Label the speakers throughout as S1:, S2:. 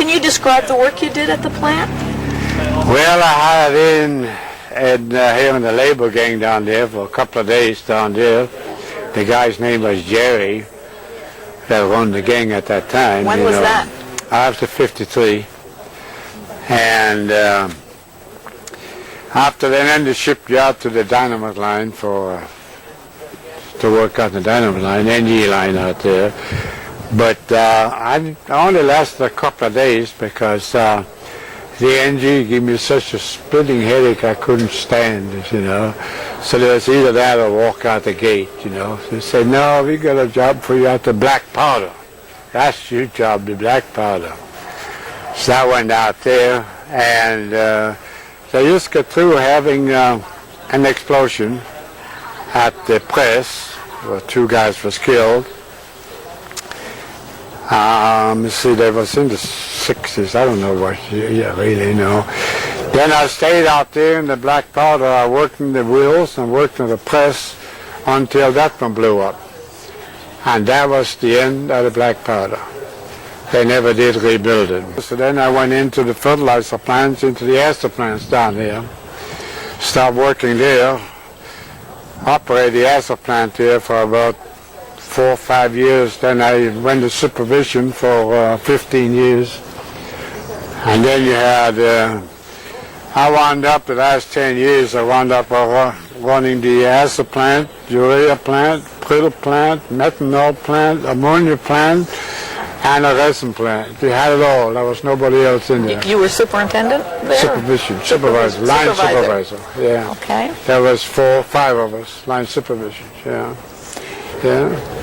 S1: Can you describe the work you did at the plant?
S2: Well, I hired in here in the labor gang down there for a couple of days down there. The guy's name was Jerry that run the gang at that time.
S1: When was that?
S2: After 53. And after then they shipped you out to the dynamite line to work on the dynamite line, NG line out there. But I only lasted a couple of days because the NG gave me such a splitting headache I couldn't stand it, you know. So there was either that or walk out the gate, you know. So they said, no, we got a job for you at the black powder. That's your job, the black powder. So I went out there, and they just got through having an explosion at the press where 2 guys was killed. You see, they was in the 60s. I don't know what you really know. Then I stayed out there in the black powder. I worked in the wheels and worked in the press until that one blew up. And that was the end of the black powder. They never did rebuild it. So then I went into the fertilizer plants, into the acid plants down here. Started working there. Operated the acid plant here for about 4 or 5 years. Then I went to supervision for 15 years. And then you had, I wound up the last 10 years, I wound up running the acid plant, urea plant, brittle plant, methanol plant, ammonia plant, and a resin plant. We had it all. There was nobody else in there.
S1: You were superintendent there?
S2: Supervisor, line supervisor. Yeah.
S1: Okay.
S2: There was 4 or 5 of us, line supervision. Yeah. Yeah.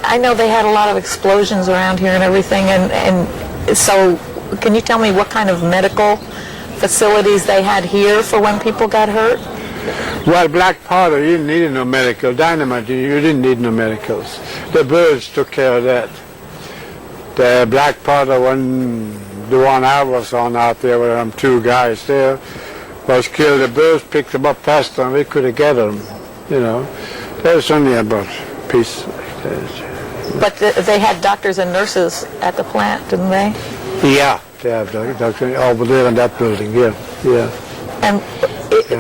S1: I know they had a lot of explosions around here and everything, and so can you tell me what kind of medical facilities they had here for when people got hurt?
S2: Well, black powder, you didn't need no medical. Dynamite, you didn't need no medicals. The birds took care of that. The black powder, the one I was on out there with them 2 guys there, was killed. The birds picked them up faster and we could have gathered them, you know. There was only about a piece like that.
S1: But they had doctors and nurses at the plant, didn't they?
S2: Yeah, they have doctors over there in that building, yeah, yeah.
S1: And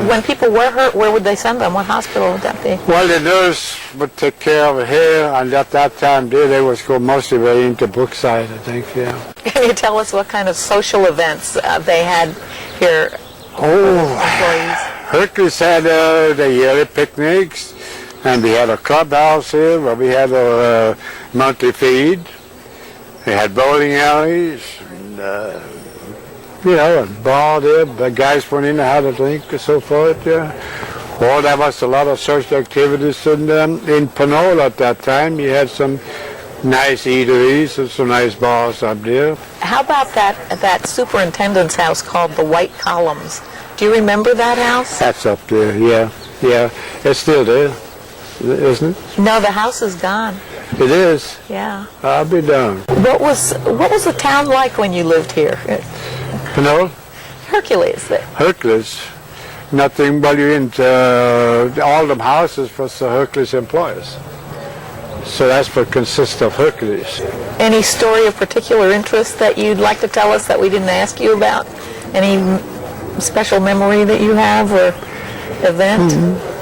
S1: when people were hurt, where would they send them? What hospital would that be?
S2: Well, the nurse would take care of it here, and at that time they was go mostly way into Brookside, I think, yeah.
S1: Can you tell us what kind of social events they had here? Employees?
S2: Hercules had the yearly picnics, and we had a clubhouse here where we had a monthly feed. We had bowling alleys, and, you know, a bar there. The guys went in and had a drink and so forth. Yeah. Well, there was a lot of social activities in Panola at that time. You had some nice eateries and some nice bars up there.
S1: How about that superintendent's house called the White Columns? Do you remember that house?
S2: That's up there, yeah, yeah. It's still there, isn't it?
S1: No, the house is gone.
S2: It is?
S1: Yeah.
S2: I'll be darned.
S1: What was the town like when you lived here?
S2: Panola?
S1: Hercules.
S2: Hercules. Nothing, well, you into all them houses for the Hercules employees. So that's what consists of Hercules.
S1: Any story of particular interest that you'd like to tell us that we didn't ask you about? Any special memory that you have or event?
S2: Mm-hmm.